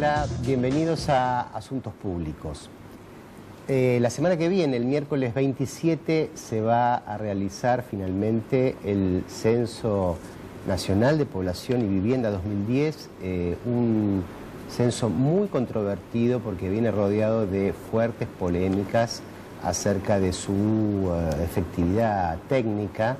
Hola, bienvenidos a Asuntos Públicos. La semana que viene, el miércoles 27, se va a realizar finalmente el Censo Nacional de Población y Vivienda 2010, un censo muy controvertido porque viene rodeado de fuertes polémicas acerca de su efectividad técnica,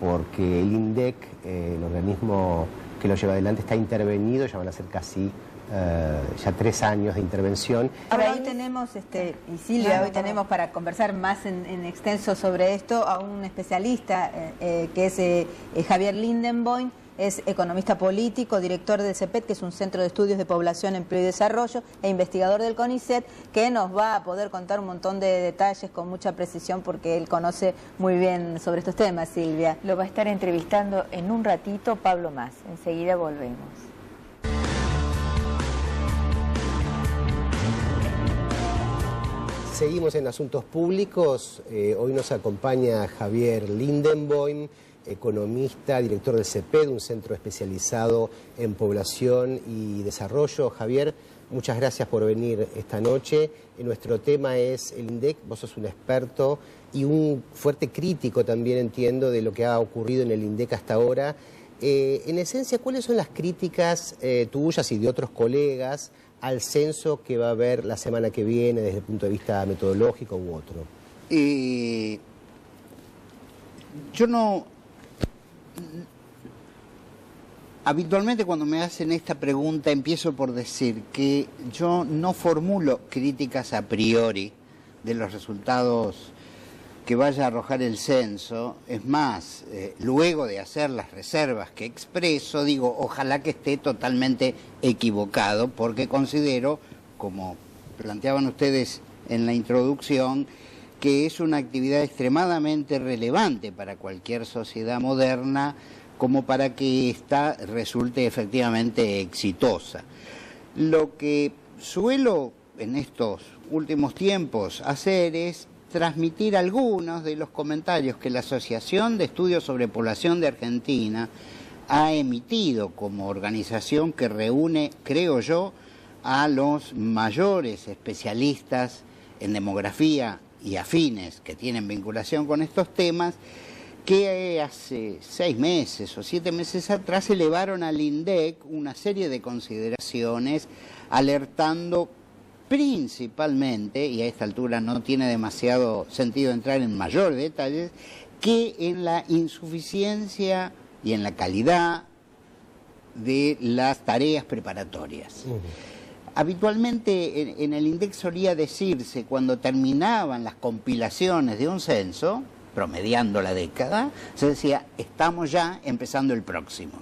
porque el INDEC, el organismo que lo lleva adelante, está intervenido, ya van a ser casi ya 3 años de intervención. Ahora hoy tenemos, y Silvia, hoy tenemos para conversar más en extenso sobre esto a un especialista que es Javier Lindenboim. Es economista político, director del CEPET, que es un centro de estudios de población, empleo y desarrollo, e investigador del CONICET, que nos va a poder contar un montón de detalles con mucha precisión porque él conoce muy bien sobre estos temas, Silvia. Lo va a estar entrevistando en un ratito Pablo Mas. Enseguida volvemos. Seguimos en Asuntos Públicos. Hoy nos acompaña Javier Lindenboim, economista, director del CEPED, un centro especializado en población y desarrollo. Javier, muchas gracias por venir esta noche. Nuestro tema es el INDEC. Vos sos un experto y un fuerte crítico también, entiendo, de lo que ha ocurrido en el INDEC hasta ahora. En esencia, ¿cuáles son las críticas tuyas y de otros colegas al censo que va a haber la semana que viene desde el punto de vista metodológico u otro? Yo no... Habitualmente cuando me hacen esta pregunta empiezo por decir que yo no formulo críticas a priori de los resultados que vaya a arrojar el censo. Es más, luego de hacer las reservas que expreso, digo, ojalá que esté totalmente equivocado, porque considero, como planteaban ustedes en la introducción, que es una actividad extremadamente relevante para cualquier sociedad moderna, como para que ésta resulte efectivamente exitosa. Lo que suelo en estos últimos tiempos hacer es transmitir algunos de los comentarios que la Asociación de Estudios sobre Población de Argentina ha emitido como organización que reúne, creo yo, a los mayores especialistas en demografía y afines que tienen vinculación con estos temas, que hace 6 meses o 7 meses atrás elevaron al INDEC una serie de consideraciones alertando principalmente, y a esta altura no tiene demasiado sentido entrar en mayores detalles, que en la insuficiencia y en la calidad de las tareas preparatorias. Habitualmente en el INDEC solía decirse, cuando terminaban las compilaciones de un censo, promediando la década, se decía, estamos ya empezando el próximo.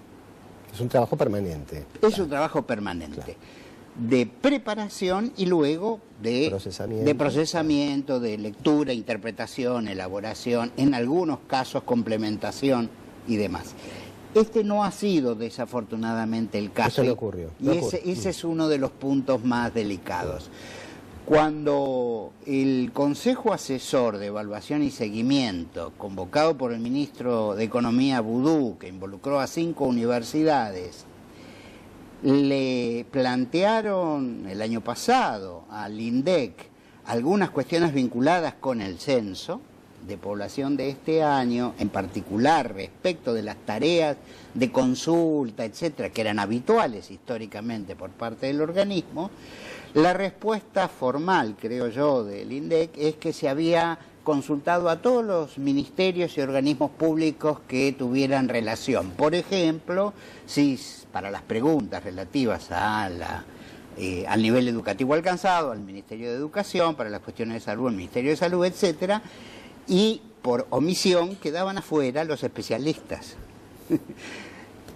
Es un trabajo permanente. Es un trabajo permanente. Claro. De preparación y luego de procesamiento, de lectura, interpretación, elaboración, en algunos casos complementación y demás. Este no ha sido desafortunadamente el caso. Eso no ocurrió. Ese es uno de los puntos más delicados. Cuando el Consejo Asesor de Evaluación y Seguimiento, convocado por el ministro de Economía Vudú, que involucró a 5 universidades, le plantearon el año pasado al INDEC algunas cuestiones vinculadas con el censo de población de este año, en particular respecto de las tareas de consulta, etcétera, que eran habituales históricamente por parte del organismo, la respuesta formal, creo yo, del INDEC es que se había consultado a todos los ministerios y organismos públicos que tuvieran relación. Por ejemplo, si para las preguntas relativas a al nivel educativo alcanzado, al Ministerio de Educación, para las cuestiones de salud, al Ministerio de Salud, etcétera, y por omisión quedaban afuera los especialistas.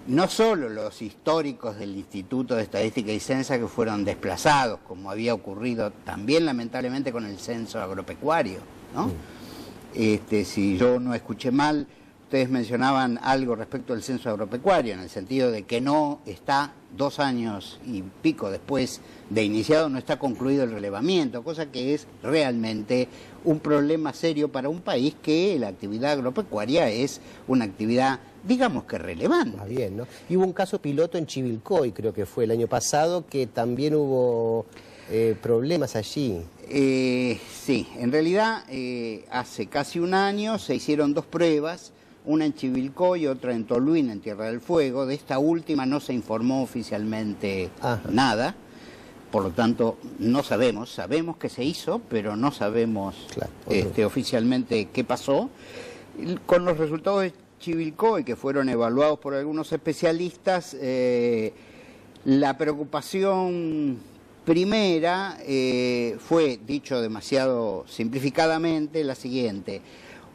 No solo los históricos del Instituto de Estadística y Censo que fueron desplazados, como había ocurrido también lamentablemente con el censo agropecuario, ¿no? Si yo no escuché mal, ustedes mencionaban algo respecto al censo agropecuario, en el sentido de que no está 2 años y pico después de iniciado, no está concluido el relevamiento, cosa que es realmente un problema serio para un país que la actividad agropecuaria es una actividad digamos que relevante. Más bien, ¿no? Y hubo un caso piloto en Chivilcoy, creo que fue el año pasado, que también hubo problemas allí. Sí, en realidad hace casi un año se hicieron 2 pruebas, una en Chivilcoy y otra en Toluín, en Tierra del Fuego. De esta última no se informó oficialmente nada, por lo tanto no sabemos que se hizo, pero no sabemos oficialmente qué pasó. Con los resultados de Chivilcoy, que fueron evaluados por algunos especialistas, la preocupación primera fue, dicho demasiado simplificadamente, la siguiente: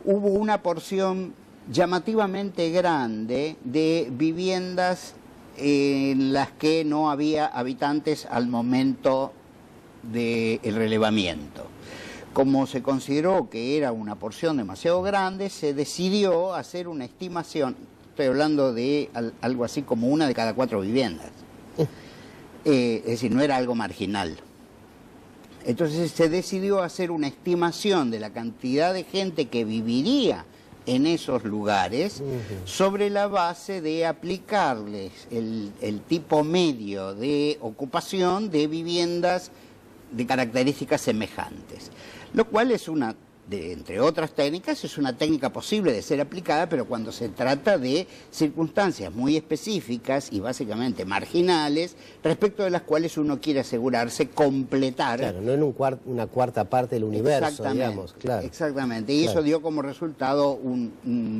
hubo una porción llamativamente grande de viviendas en las que no había habitantes al momento del relevamiento. Como se consideró que era una porción demasiado grande, se decidió hacer una estimación, estoy hablando de algo así como 1 de cada 4 viviendas. Es decir, no era algo marginal. Entonces se decidió hacer una estimación de la cantidad de gente que viviría en esos lugares sobre la base de aplicarles el tipo medio de ocupación de viviendas de características semejantes. Lo cual es una, entre otras técnicas, es una técnica posible de ser aplicada, pero cuando se trata de circunstancias muy específicas y básicamente marginales, respecto de las cuales uno quiere asegurarse completar. Claro, no en una cuarta parte del universo, digamos. Claro. Exactamente, y eso dio como resultado un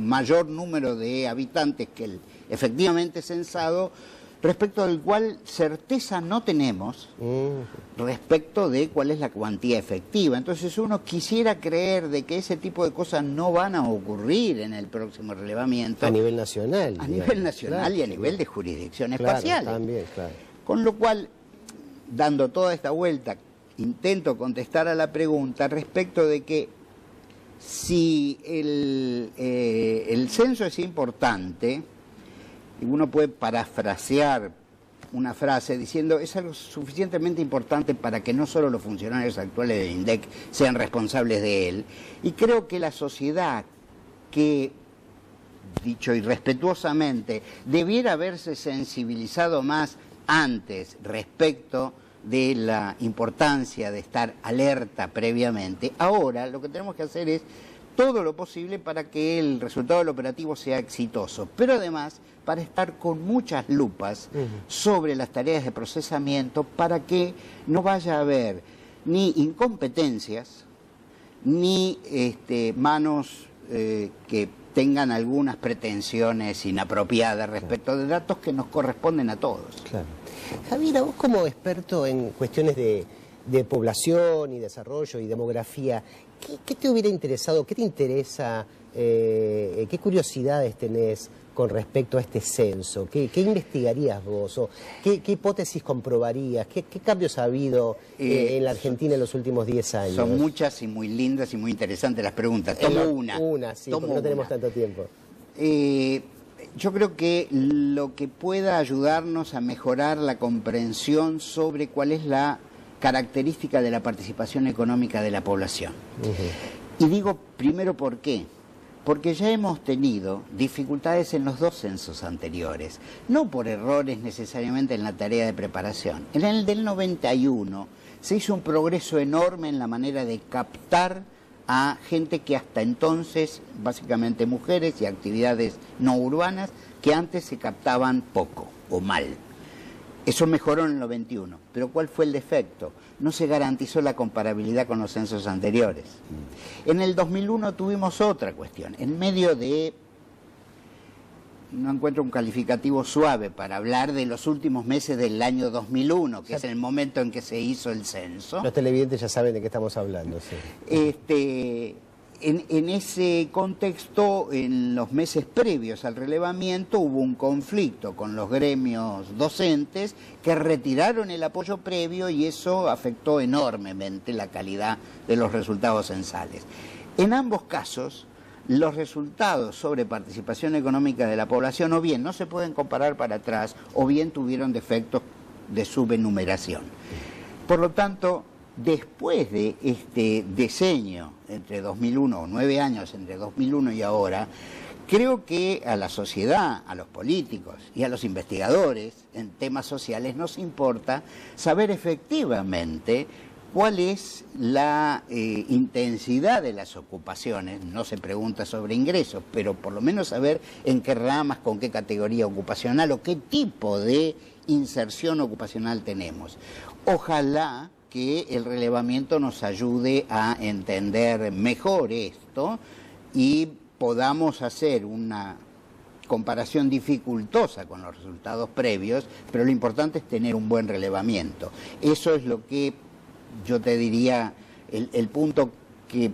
mayor número de habitantes que el efectivamente censado, respecto del cual certeza no tenemos respecto de cuál es la cuantía efectiva. Entonces uno quisiera creer de que ese tipo de cosas no van a ocurrir en el próximo relevamiento. A nivel nacional. A nivel nacional y a nivel de jurisdicción espacial. También, claro. Con lo cual, dando toda esta vuelta, intento contestar a la pregunta respecto de que si el censo es importante, y uno puede parafrasear una frase diciendo es algo suficientemente importante para que no solo los funcionarios actuales del INDEC sean responsables de él. Y creo que la sociedad, que, dicho irrespetuosamente, debiera haberse sensibilizado más antes respecto de la importancia de estar alerta previamente, ahora lo que tenemos que hacer es todo lo posible para que el resultado del operativo sea exitoso, pero además para estar con muchas lupas sobre las tareas de procesamiento para que no vaya a haber ni incompetencias, ni manos que tengan algunas pretensiones inapropiadas respecto de datos que nos corresponden a todos. Claro. Javier, vos como experto en cuestiones de población y desarrollo y demografía, ¿qué te hubiera interesado, qué te interesa, qué curiosidades tenés con respecto a este censo? ¿Qué investigarías vos? ¿O qué hipótesis comprobarías? ¿Qué cambios ha habido en la Argentina en los últimos 10 años? Son muchas y muy lindas y muy interesantes las preguntas. Tomo una. Una, sí, porque no tenemos tanto tiempo. Yo creo que lo que pueda ayudarnos a mejorar la comprensión sobre cuál es la característica de la participación económica de la población. Y digo primero por qué. Porque ya hemos tenido dificultades en los 2 censos anteriores, no por errores necesariamente en la tarea de preparación. En el del 91 se hizo un progreso enorme en la manera de captar a gente que hasta entonces, básicamente mujeres y actividades no urbanas, que antes se captaban poco o mal. Eso mejoró en el 91, pero ¿cuál fue el defecto? No se garantizó la comparabilidad con los censos anteriores. En el 2001 tuvimos otra cuestión. En medio de, no encuentro un calificativo suave para hablar de los últimos meses del año 2001, que es el momento en que se hizo el censo. Los televidentes ya saben de qué estamos hablando, sí. En ese contexto, en los meses previos al relevamiento, hubo un conflicto con los gremios docentes que retiraron el apoyo previo y eso afectó enormemente la calidad de los resultados censales. En ambos casos, los resultados sobre participación económica de la población o bien no se pueden comparar para atrás o bien tuvieron defectos de subenumeración. Por lo tanto, después de este diseño entre 2001, o 9 años entre 2001 y ahora, Creo que a la sociedad, a los políticos y a los investigadores en temas sociales nos importa saber efectivamente cuál es la intensidad de las ocupaciones. No se pregunta sobre ingresos, pero por lo menos saber en qué ramas, con qué categoría ocupacional o qué tipo de inserción ocupacional tenemos. Ojalá que el relevamiento nos ayude a entender mejor esto y podamos hacer una comparación dificultosa con los resultados previos, pero lo importante es tener un buen relevamiento. Eso es lo que yo te diría, el punto que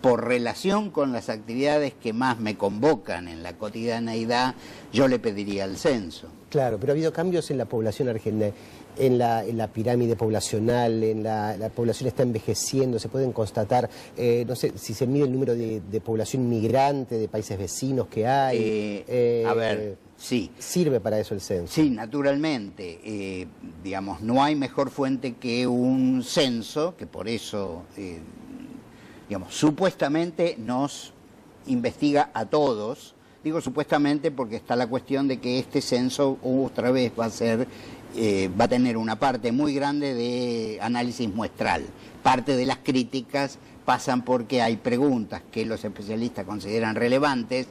por relación con las actividades que más me convocan en la cotidianeidad, yo le pediría al censo. Claro, pero ha habido cambios en la población argentina, en la pirámide poblacional, la población está envejeciendo, se pueden constatar, no sé, si se mide el número de población migrante de países vecinos que hay. A ver, sí. ¿Sirve para eso el censo? Sí, naturalmente. Digamos, no hay mejor fuente que un censo, que por eso, digamos, supuestamente nos investiga a todos. Digo supuestamente porque está la cuestión de que este censo otra vez va a tener una parte muy grande de análisis muestral. Parte de las críticas pasan porque hay preguntas que los especialistas consideran relevantes,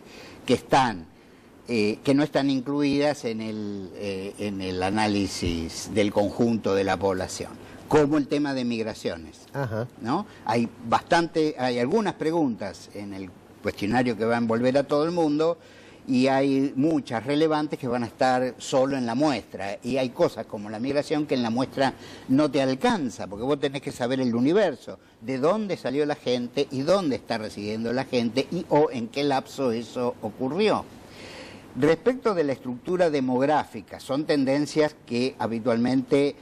que no están incluidas en el análisis del conjunto de la población, como el tema de migraciones. Ajá. ¿No? Hay algunas preguntas en el cuestionario que va a envolver a todo el mundo y hay muchas relevantes que van a estar solo en la muestra, y hay cosas como la migración que en la muestra no te alcanza, porque vos tenés que saber el universo, de dónde salió la gente y dónde está residiendo la gente o en qué lapso eso ocurrió. Respecto de la estructura demográfica, son tendencias que habitualmente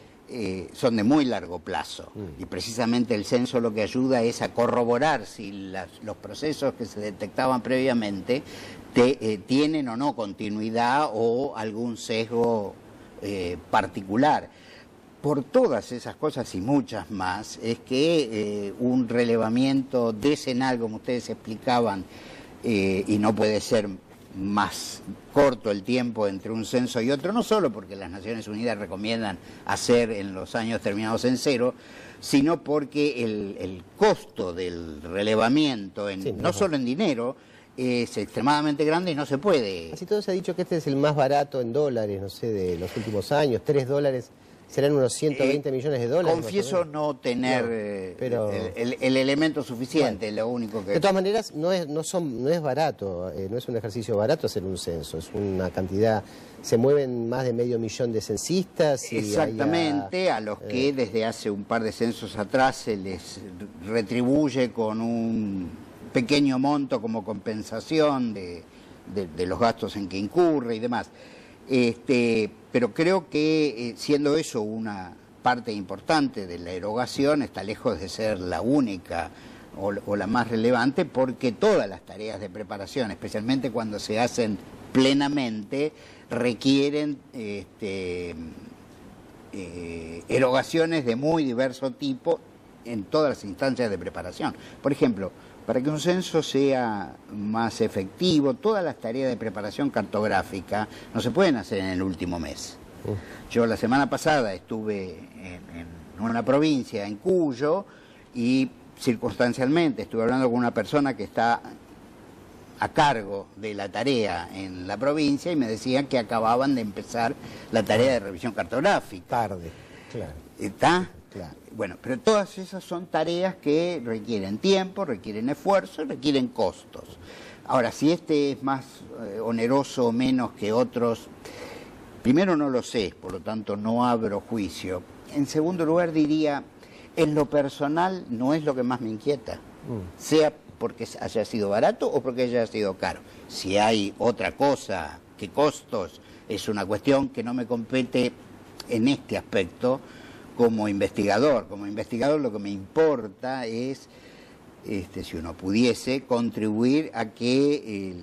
son de muy largo plazo, y precisamente el censo lo que ayuda es a corroborar si los procesos que se detectaban previamente tienen o no continuidad o algún sesgo particular. Por todas esas cosas y muchas más es que un relevamiento decenal, como ustedes explicaban, y no puede ser más corto el tiempo entre un censo y otro, no solo porque las Naciones Unidas recomiendan hacer en los años terminados en 0, sino porque el costo del relevamiento, no solo en dinero, es extremadamente grande y no se puede. Así todo se ha dicho que este es el más barato en dólares, no sé, de los últimos años, $3 serán unos 120 millones de dólares. Confieso no tener el elemento suficiente, lo único que... De todas maneras, no es barato, no es un ejercicio barato hacer un censo, es una cantidad, se mueven más de 500.000 de censistas. Y exactamente, a los que desde hace un par de censos atrás se les retribuye con un pequeño monto como compensación de los gastos en que incurre y demás. Pero creo que siendo eso una parte importante de la erogación, está lejos de ser la única o la más relevante, porque todas las tareas de preparación, especialmente cuando se hacen plenamente, requieren erogaciones de muy diverso tipo en todas las instancias de preparación. Por ejemplo, para que un censo sea más efectivo, todas las tareas de preparación cartográfica no se pueden hacer en el último mes. Yo la semana pasada estuve en una provincia, en Cuyo, y circunstancialmente estuve hablando con una persona que está a cargo de la tarea en la provincia y me decían que acababan de empezar la tarea de revisión cartográfica. Tarde, claro. ¿Está? Claro. Bueno, pero todas esas son tareas que requieren tiempo, requieren esfuerzo, requieren costos. Ahora, si este es más oneroso o menos que otros, primero no lo sé, por lo tanto no abro juicio. En segundo lugar diría, en lo personal no es lo que más me inquieta, sea porque haya sido barato o porque haya sido caro. Si hay otra cosa que costos, es una cuestión que no me compete en este aspecto. Como investigador lo que me importa es, si uno pudiese, contribuir a que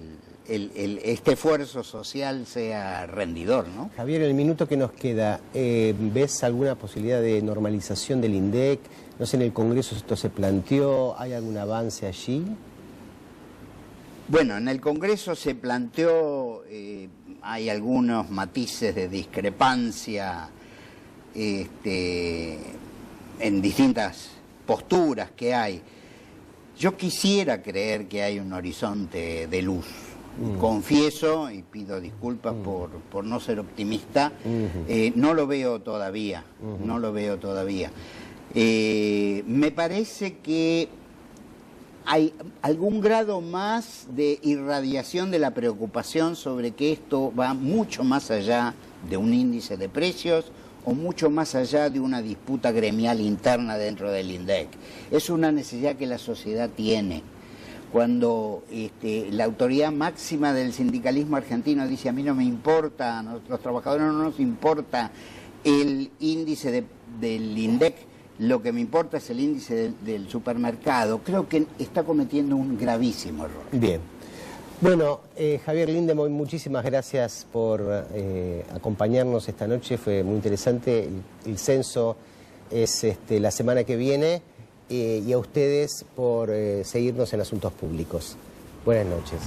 este esfuerzo social sea rendidor, ¿no? Javier, en el minuto que nos queda, ¿ves alguna posibilidad de normalización del INDEC? No sé, en el Congreso esto se planteó, ¿hay algún avance allí? Bueno, en el Congreso se planteó, hay algunos matices de discrepancia en distintas posturas que hay. Yo quisiera creer que hay un horizonte de luz. Confieso y pido disculpas por no ser optimista, no lo veo todavía, no lo veo todavía. Me parece que hay algún grado más de irradiación de la preocupación sobre que esto va mucho más allá de un índice de precios o mucho más allá de una disputa gremial interna dentro del INDEC. Es una necesidad que la sociedad tiene. Cuando la autoridad máxima del sindicalismo argentino dice a mí no me importa, a los trabajadores no nos importa el índice del INDEC, lo que me importa es el índice del supermercado, creo que está cometiendo un gravísimo error. Bien. Bueno, Javier Lindenboim, muchísimas gracias por acompañarnos esta noche, fue muy interesante. El censo es la semana que viene y a ustedes por seguirnos en Asuntos Públicos. Buenas noches.